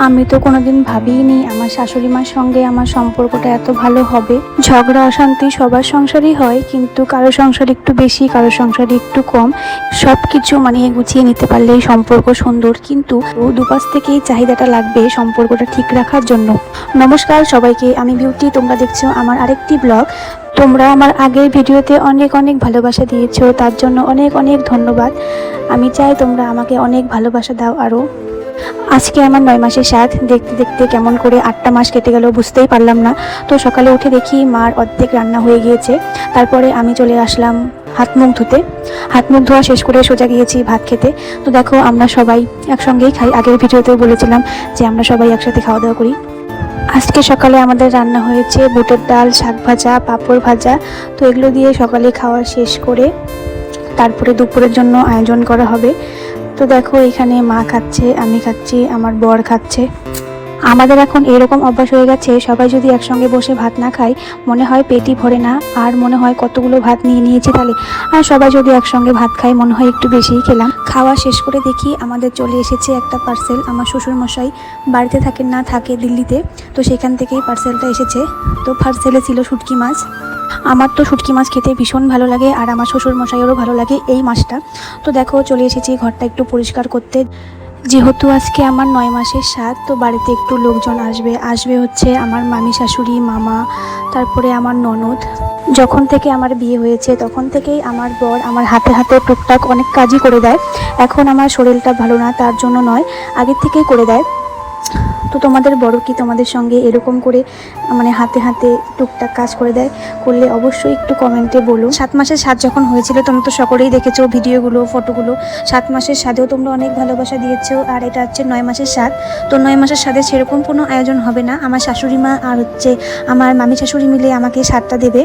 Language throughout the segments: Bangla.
আমি তো কোনোদিন ভাবিনি আমার শাশুড়ি মার সঙ্গে আমার সম্পর্কটা এত ভালো হবে। ঝগড়া অশান্তি সবার সংসারই হয়, কিন্তু কারো সংসার একটু বেশি, কারো সংসারে একটু কম। সব কিছু মানিয়ে গুছিয়ে নিতে পারলেই সম্পর্ক সুন্দর, কিন্তু দুপাশ থেকেই চাহিদাটা লাগবে সম্পর্কটা ঠিক রাখার জন্য। নমস্কার সবাইকে, আমি বিউটি, তোমরা দেখছো আমার আরেকটি ব্লগ। তোমরা আমার আগের ভিডিওতে অনেক অনেক ভালোবাসা দিয়েছো, তার জন্য অনেক অনেক ধন্যবাদ। আমি চাই তোমরা আমাকে অনেক ভালোবাসা দাও আরও। আজকে আমার 9 মাসের স্বাদ। দেখতে দেখতে কেমন করে 8টা মাস কেটে গেল বুঝতেই পারলাম না। তো সকালে উঠে দেখি মার অর্ধেক রান্না হয়ে গিয়েছে। তারপরে আমি চলে আসলাম হাত মুখ ধুতে। হাত মুখ ধোয়া শেষ করে সোজা গিয়েছি ভাত খেতে। তো দেখো আমরা সবাই একসঙ্গেই খাই। আগের ভিডিওতেও বলেছিলাম যে আমরা সবাই একসাথে খাওয়া দাওয়া করি। আজকে সকালে আমাদের রান্না হয়েছে বুটের ডাল, শাক ভাজা, পাঁপড় ভাজা। তো এগুলো দিয়ে সকালে খাওয়া শেষ করে তারপরে দুপুরের জন্য আয়োজন করা হবে। তো দেখো এখানে মা খাচ্ছে, আমি খাচ্ছি, আমার বর খাচ্ছে। আমাদের এখন এরকম অভ্যাস হয়ে গেছে, সবাই যদি একসঙ্গে বসে ভাত না খায় মনে হয় পেটই ভরে না, আর মনে হয় কতগুলো ভাত নিয়ে নিয়েছি তাহলে। আর সবাই যদি একসঙ্গে ভাত খায় মনে হয় একটু বেশিই খেলাম। খাওয়া শেষ করে দেখি আমাদের চলে এসেছে একটা পার্সেল। আমার শ্বশুরমশাই বাড়িতে থাকেন না, থাকে দিল্লিতে, তো সেখান থেকেই পার্সেলটা এসেছে। তো পার্সেলে ছিল শুটকি মাছ। আমার তো শুটকি মাছ খেতে ভীষণ ভালো লাগে, আর আমার শ্বশুরমশাইয়েরও ভালো লাগে এই মাছটা। তো দেখো চলে এসেছি ঘরটা একটু পরিষ্কার করতে, যেহেতু আজকে আমার 9 মাসের স্বাদ। তো বাড়িতে একটু লোকজন আসবে হচ্ছে আমার মামি শাশুড়ি, মামা, তারপরে আমার ননদ। যখন থেকে আমার বিয়ে হয়েছে তখন থেকেই আমার বর আমার হাতে হাতে টুকটাক অনেক কাজই করে দেয়। এখন আমার শরীরটা ভালো না তার জন্য নয়, আগের থেকেই করে দেয়। তো তোমাদের বড় কি তোমাদের সঙ্গে এরকম করে মানে হাতে হাতে টুকটাক কাজ করে দেয়? করলে অবশ্যই একটু কমেন্টে বলো। 7 মাসের স্বাদ যখন হয়েছিল তোমরা তো সকলেই দেখেছো ভিডিওগুলো, ফটোগুলো। 7 মাসের স্বাদেও তোমরা অনেক ভালোবাসা দিয়েছো, আর এটা হচ্ছে 9 মাসের স্বাদ। তো 9 মাসের স্বাদে সেরকম কোনো আয়োজন হবে না, আমার শাশুড়ি মা আর হচ্ছে আমার মামি শাশুড়ি মিলে আমাকে স্বাদটা দেবে।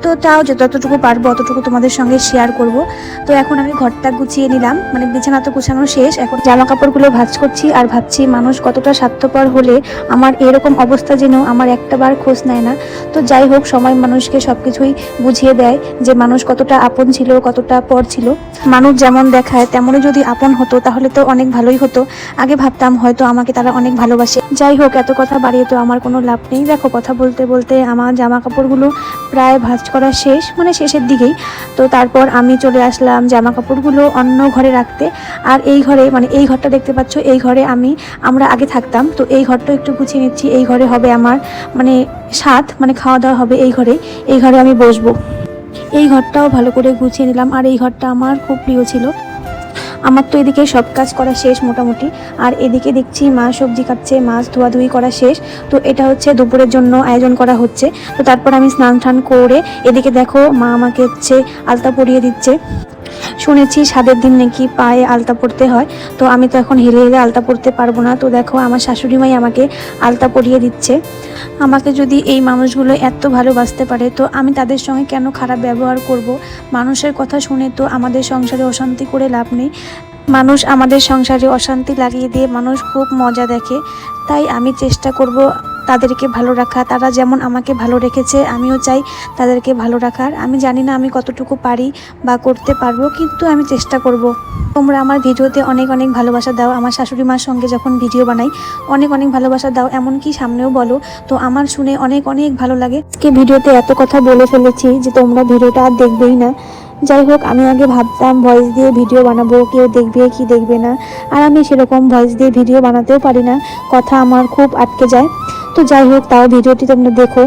তো তাও যতটুকু পারবো অতটুকু তোমাদের সঙ্গে শেয়ার করব। তো এখন আমি ঘরটা গুছিয়ে নিলাম, মানে বিছানা তো গুছানো শেষ, এখন জামা কাপড়গুলো ভাঁজ করছি। আর ভাবছি মানুষ কতটা স্বার্থপর হলে আমার এরকম অবস্থা যেন আমার একটাবার খোঁজ নেয় না। তো যাই হোক, সময় মানুষকে সব কিছুই বুঝিয়ে দেয় যে মানুষ কতটা আপন ছিল, কতটা পর ছিল। মানুষ যেমন দেখায় তেমনই যদি আপন হতো তাহলে তো অনেক ভালোই হতো। আগে ভাবতাম হয়তো আমাকে তারা অনেক ভালোবাসে। যাই হোক, এত কথা বাড়িয়ে তো আমার কোনো লাভ নেই। দেখো কথা বলতে বলতে আমার জামা কাপড়গুলো প্রায় ভাঁজ করা শেষ, মানে শেষের দিকেই। তো তারপর আমি চলে আসলাম জামা কাপড়গুলো অন্য ঘরে রাখতে। আর এই ঘরে, মানে এই ঘরটা দেখতে পাচ্ছ, এই ঘরে আমরা আগে থাকতাম। তো এই ঘরটা একটু গুছিয়ে নিচ্ছি। এই ঘরে হবে আমার মানে স্বাদ, মানে খাওয়া দাওয়া হবে এই ঘরে আমি বসবো। এই ঘরটাও ভালো করে গুছিয়ে নিলাম, আর এই ঘরটা আমার খুব প্রিয় ছিল। আমার তো এদিকে সব কাজ করা শেষ মোটামুটি, আর এদিকে দেখছি মা সবজি কাটছে, মাছ ধোয়াধুয়ি করা শেষ। তো এটা হচ্ছে দুপুরের জন্য আয়োজন করা হচ্ছে। তো তারপর আমি স্নান টান করে এদিকে দেখো মা আমাকে হচ্ছে আলতা পরিয়ে দিচ্ছে। শুনেছি স্বাদের দিন নাকি পায়ে আলতা পরতে হয়। তো আমি তো এখন হেলে হেলে আলতা পরতে পারবো না। তো দেখো আমার শাশুড়ি মাই আমাকে আলতা পরিয়ে দিচ্ছে। আমাকে যদি এই মানুষগুলো এত ভালোবাসতে পারে তো আমি তাদের সঙ্গে কেন খারাপ ব্যবহার করব? মানুষের কথা শুনে তো আমাদের সংসারে অশান্তি করে লাভ নেই। মানুষ আমাদের সংসারে অশান্তি লাগিয়ে দিয়ে মানুষ খুব মজা দেখে। তাই আমি চেষ্টা করব তাদেরকে ভালো রাখা। তারা যেমন আমাকে ভালো রেখেছে আমিও চাই তাদেরকে ভালো রাখার। আমি জানি না আমি কতটুকু পারি বা করতে পারবো, কিন্তু আমি চেষ্টা করব। তোমরা আমার ভিডিওতে অনেক অনেক ভালোবাসা দাও। আমার শাশুড়ি মার সঙ্গে যখন ভিডিও বানাই অনেক অনেক ভালোবাসা দাও, এমনকি সামনেও বলো। তো আমার শুনে অনেক অনেক ভালো লাগে। আজকে ভিডিওতে এত কথা বলে ফেলেছি যে তোমরা ভিডিওটা আর দেখবেই না। যাই হোক, আমি আগে ভাবতাম ভয়েস দিয়ে ভিডিও বানাবো, কেউ দেখবে কি দেখবে না। আর আমি সেরকম ভয়েস দিয়ে ভিডিও বানাতেও পারি না, কথা আমার খুব আটকে যায়। তো যাই হোক, তাও ভিডিওটি তোমরা দেখো।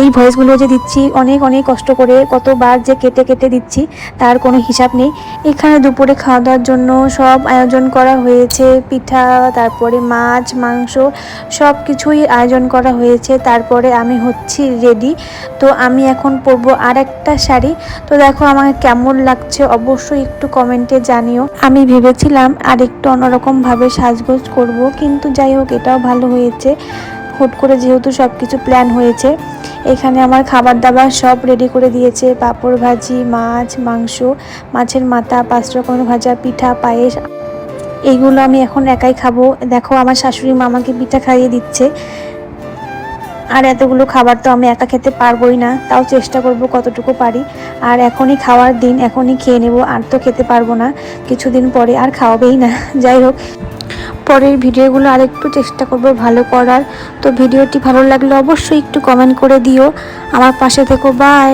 এই ভয়েসগুলো যে দিচ্ছি অনেক অনেক কষ্ট করে, কতবার যে কেটে কেটে দিচ্ছি তার কোনো হিসাব নেই। এখানে দুপুরে খাওয়া দাওয়ার জন্য সব আয়োজন করা হয়েছে, পিঠা, তারপরে মাছ, মাংস, সব কিছুই আয়োজন করা হয়েছে। তারপরে আমি হচ্ছি রেডি। তো আমি এখন পরবো আর একটা শাড়ি। তো দেখো আমাকে কেমন লাগছে অবশ্যই একটু কমেন্টে জানিও। আমি ভেবেছিলাম আর একটু অন্যরকমভাবে সাজগোজ করব, কিন্তু যাই হোক এটাও ভালো হয়েছে। হুট করে যেহেতু সব কিছু প্ল্যান হয়েছে। এখানে আমার খাবার দাবার সব রেডি করে দিয়েছে, পাঁপড় ভাজি, মাছ, মাংস, মাছের মাথা, 5 রকমের ভাজা, পিঠা, পায়েস। এইগুলো আমি এখন একাই খাবো। দেখো আমার শাশুড়ি মা আমাকে পিঠা খাইয়ে দিচ্ছে। আর এতগুলো খাবার তো আমি একা খেতে পারবোই না, তাও চেষ্টা করব কতটুকু পারি। আর এখনই খাওয়ার দিন, এখনই খেয়ে নেব, আর তো খেতে পারবো না কিছুদিন পরে, আর খাওয়াবেই না। যাই হোক, পরের ভিডিওগুলো আরেকটু চেষ্টা করব ভালো করার। তো ভিডিওটি ভালো লাগলে অবশ্যই একটু কমেন্ট করে দিও, আমার পাশে থেকো। বাই।